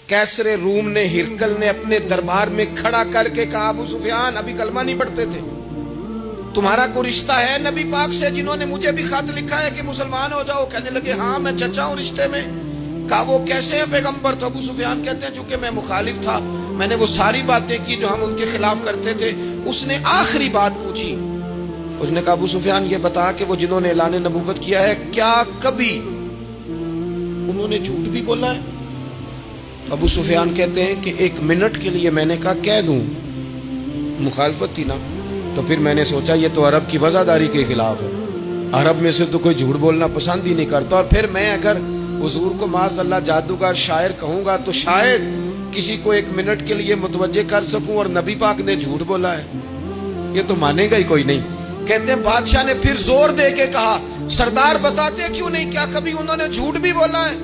कैसरे room ने, हिरकल ने अपने दरबार में खड़ा करके कहा, अबू सुफियान अभी कलमा नहीं पढ़ते थे, तुम्हारा कोई रिश्ता है नबी पाक से, जिन्होंने मुझे भी खत लिखा है कि मुसलमान हो जाओ? कहने लगे हाँ मैं चचा हूँ रिश्ते में। कहा वो कैसे हैं पैगंबर? तो अबू सुफियान कहते हैं चूंकि मैं मुखालिफ था, मैंने वो सारी बातें की जो हम उनके खिलाफ करते थे। उसने आखिरी बात पूछी, उसने कहा अबू सुफियान ये बता कि वो जिन्होंने ऐलान नबूवत किया है क्या कभी उन्होंने झूठ भी बोला है? अबू सुफियान कहते हैं कि 1 मिनट के लिए मैंने कहा कह दूं, मुखालफत थी ना, तो फिर मैंने सोचा ये तो अरब की वज़ादारी के खिलाफ है, अरब में से तो कोई झूठ बोलना पसंद ही नहीं करता, और फिर मैं अगर हुजूर को माज़अल्लाह जादूगर शायर कहूंगा तो शायद किसी को 1 मिनट के लिए मुतवज्जे कर सकूं, और नबी पाक ने झूठ बोला है, ये तो मानेगा ही कोई नहीं। कहते हैं बादशाह ने फिर जोर दे के कहा, सरदार बताते क्यों नहीं, क्या कभी उन्होंने झूठ भी बोला है?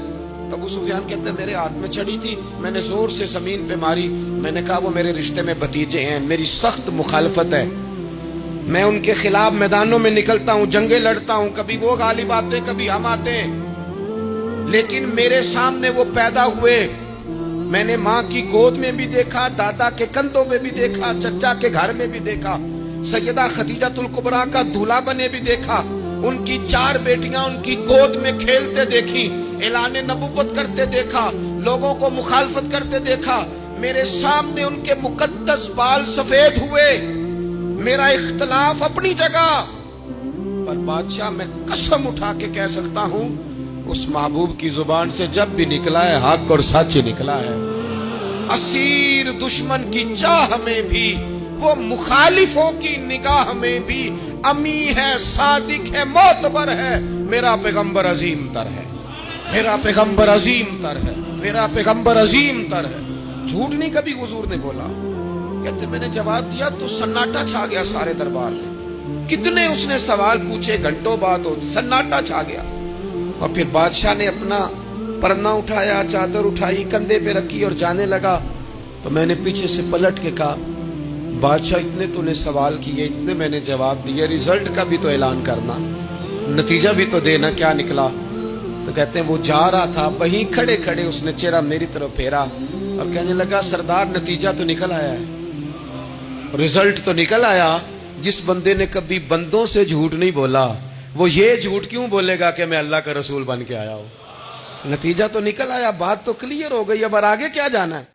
तो अबू सुफियान कहते हैं मेरे हाथ में छड़ी थी, मैंने जोर से जमीन पे मारी, मैंने कहा वो मेरे रिश्ते में भतीजे हैं, मेरी सख्त मुखालफत है, मैं उनके खिलाफ मैदानों में निकलता हूं, जंगे लड़ता हूं, कभी वो गालिब आते कभी हम आते हैं, लेकिन मेरे सामने वो पैदा हुए, मैंने माँ की गोद में भी देखा, दादा के कंधों में भी देखा, चचा के घर में भी देखा, सैयदा खदीजातुल कुबरा का दूल्हा बने भी देखा, उनकी 4 बेटियां उनकी गोद में खेलते देखी, ऐलान नबूवत करते देखा, लोगों को मुखालफत करते देखा, मेरे सामने उनके मुकद्दस बाल सफेद हुए, मेरा इख्तलाफ अपनी जगह, पर बादशाह मैं कसम उठा के कह सकता हूं उस महबूब की जुबान से जब भी निकला है हक और सच निकला है। असीर दुश्मन की चाह में भी, वो मुखालिफों की निगाह में भी अमी है, सादिक है, मोतबर है, मेरा पैगंबर अजीम तर है, मेरा पैगंबर अजीम तर है, मेरा पैगंबर अजीम तर है। झूठ नहीं कभी हुजूर ने बोला। कहते मैंने जवाब दिया तो सन्नाटा छा गया सारे दरबार में, कितने उसने सवाल पूछे, घंटों बाद सन्नाटा छा गया। और फिर बादशाह ने अपना परना उठाया, चादर उठाई, कंधे पे रखी और जाने लगा, तो मैंने पीछे से पलट के कहा बादशाह इतने तूने सवाल किए, इतने मैंने जवाब दिए, रिजल्ट का भी तो ऐलान करना, नतीजा भी तो देना, क्या निकला? तो कहते हैं वो जा रहा था, वहीं खड़े खड़े उसने चेहरा मेरी तरफ फेरा और कहने लगा सरदार नतीजा तो निकल आया है, रिजल्ट तो निकल आया। जिस बंदे ने कभी बंदों से झूठ नहीं बोला वो ये झूठ क्यों बोलेगा कि मैं अल्लाह का रसूल बन के आया हूं? नतीजा तो निकल आया, बात तो क्लियर हो गई, अब आगे क्या जाना है?